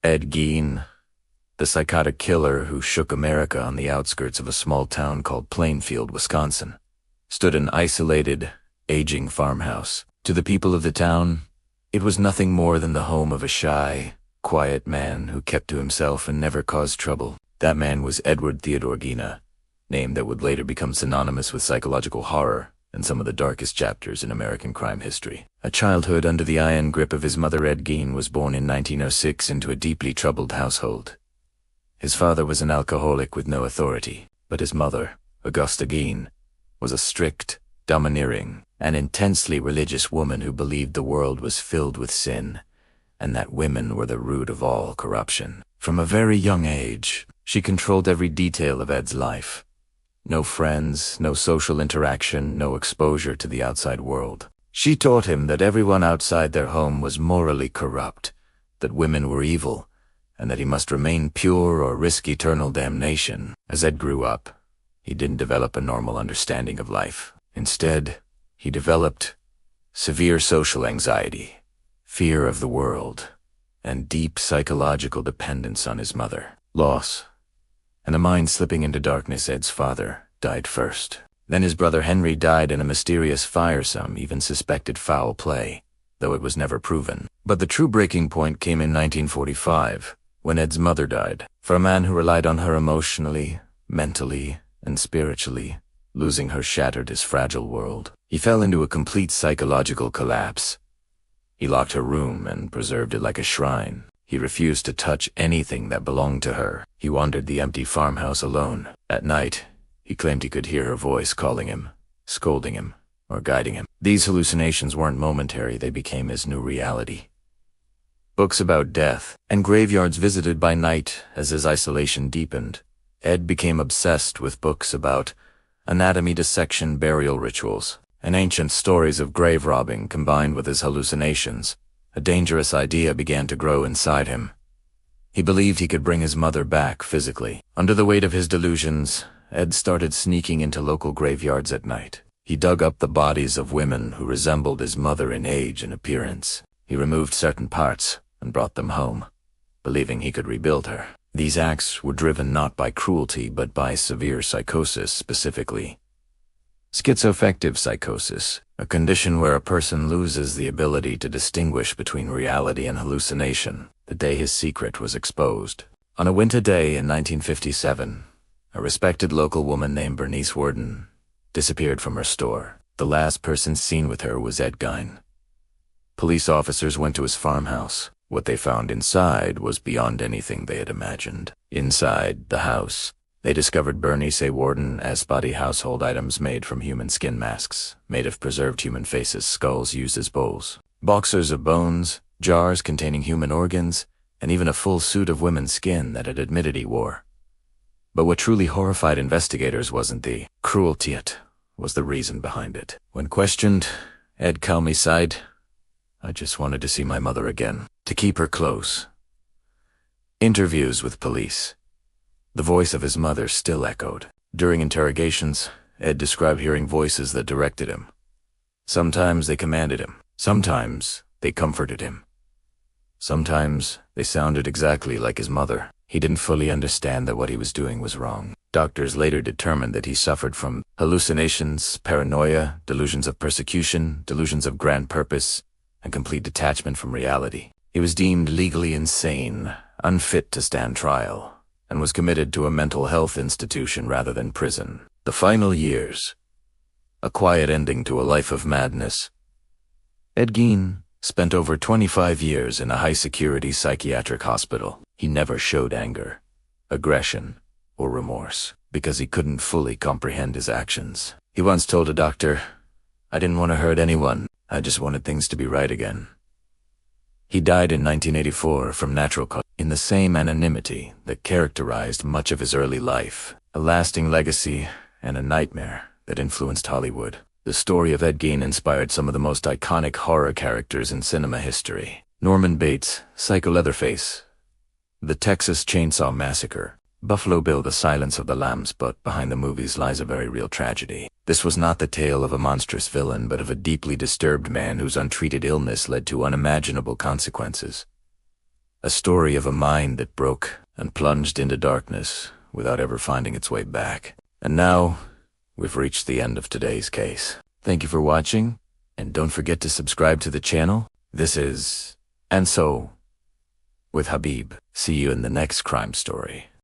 Ed Gein, the psychotic killer who shook America on the outskirts of a small town called Plainfield, Wisconsin, stood an isolated, aging farmhouse. To the people of the town, it was nothing more than the home of a shy, quiet man who kept to himself and never caused trouble. That man was Edward Theodore Gein, name that would later become synonymous with psychological horror and some of the darkest chapters in American crime history. A childhood under the iron grip of his mother, Ed Gein was born in 1906 into a deeply troubled household. His father was an alcoholic with no authority, but his mother, Augusta Gein, was a strict, domineering, and intensely religious woman who believed the world was filled with sin, and that women were the root of all corruption. From a very young age, she controlled every detail of Ed's life. No friends, no social interaction, no exposure to the outside world. She taught him that everyone outside their home was morally corrupt, that women were evil, and that he must remain pure or risk eternal damnation. As Ed grew up, he didn't develop a normal understanding of life. Instead, he developed severe social anxiety, fear of the world, and deep psychological dependence on his mother. Loss, and a mind slipping into darkness. Ed's father died first. Then his brother Henry died in a mysterious fire. Some even suspected foul play, though it was never proven. But the true breaking point came in 1945, when Ed's mother died. For a man who relied on her emotionally, mentally, and spiritually, losing her shattered his fragile world. He fell into a complete psychological collapse. He locked her room and preserved it like a shrine. He refused to touch anything that belonged to her. He wandered the empty farmhouse alone. At night, he claimed he could hear her voice calling him, scolding him, or guiding him. These hallucinations weren't momentary, they became his new reality. Books about death, and graveyards visited by night. As his isolation deepened, Ed became obsessed with books about anatomy, dissection, burial rituals, and ancient stories of grave robbing combined with his hallucinations. A dangerous idea began to grow inside him. He believed he could bring his mother back physically. Under the weight of his delusions, Ed started sneaking into local graveyards at night. He dug up the bodies of women who resembled his mother in age and appearance. He removed certain parts and brought them home, believing he could rebuild her. These acts were driven not by cruelty but by severe psychosis, specifically schizoaffective psychosis, a condition where a person loses the ability to distinguish between reality and hallucination. The day his secret was exposed. On a winter day in 1957, a respected local woman named Bernice Worden disappeared from her store. The last person seen with her was Ed Gein. Police officers went to his farmhouse. What they found inside was beyond anything they had imagined. Inside the house, they discovered Bernice Warden's body household items made from human skin masks, made of preserved human faces, skulls used as bowls, boxers of bones, jars containing human organs, and even a full suit of women's skin that had admitted he wore. But what truly horrified investigators wasn't the cruelty, it was the reason behind it. When questioned, Ed calmly sighed, "I just wanted to see my mother again, to keep her close." Interviews with police. The voice of his mother still echoed. During interrogations, Ed described hearing voices that directed him. Sometimes they commanded him. Sometimes they comforted him. Sometimes they sounded exactly like his mother. He didn't fully understand that what he was doing was wrong. Doctors later determined that he suffered from hallucinations, paranoia, delusions of persecution, delusions of grand purpose, and complete detachment from reality. He was deemed legally insane, unfit to stand trial, and was committed to a mental health institution rather than prison. The final years, a quiet ending to a life of madness. Ed Gein spent over 25 years in a high-security psychiatric hospital. He never showed anger, aggression, or remorse, because he couldn't fully comprehend his actions. He once told a doctor, "I didn't want to hurt anyone, I just wanted things to be right again." He died in 1984 from natural causes, in the same anonymity that characterized much of his early life, a lasting legacy and a nightmare that influenced Hollywood. The story of Ed Gein inspired some of the most iconic horror characters in cinema history. Norman Bates, Psycho Leatherface, The Texas Chainsaw Massacre, Buffalo Bill, The Silence of the Lambs. But behind the movies lies a very real tragedy. This was not the tale of a monstrous villain, but of a deeply disturbed man whose untreated illness led to unimaginable consequences. A story of a mind that broke and plunged into darkness without ever finding its way back. And now, we've reached the end of today's case. Thank you for watching, and don't forget to subscribe to the channel. This is SO with Habib. See you in the next crime story.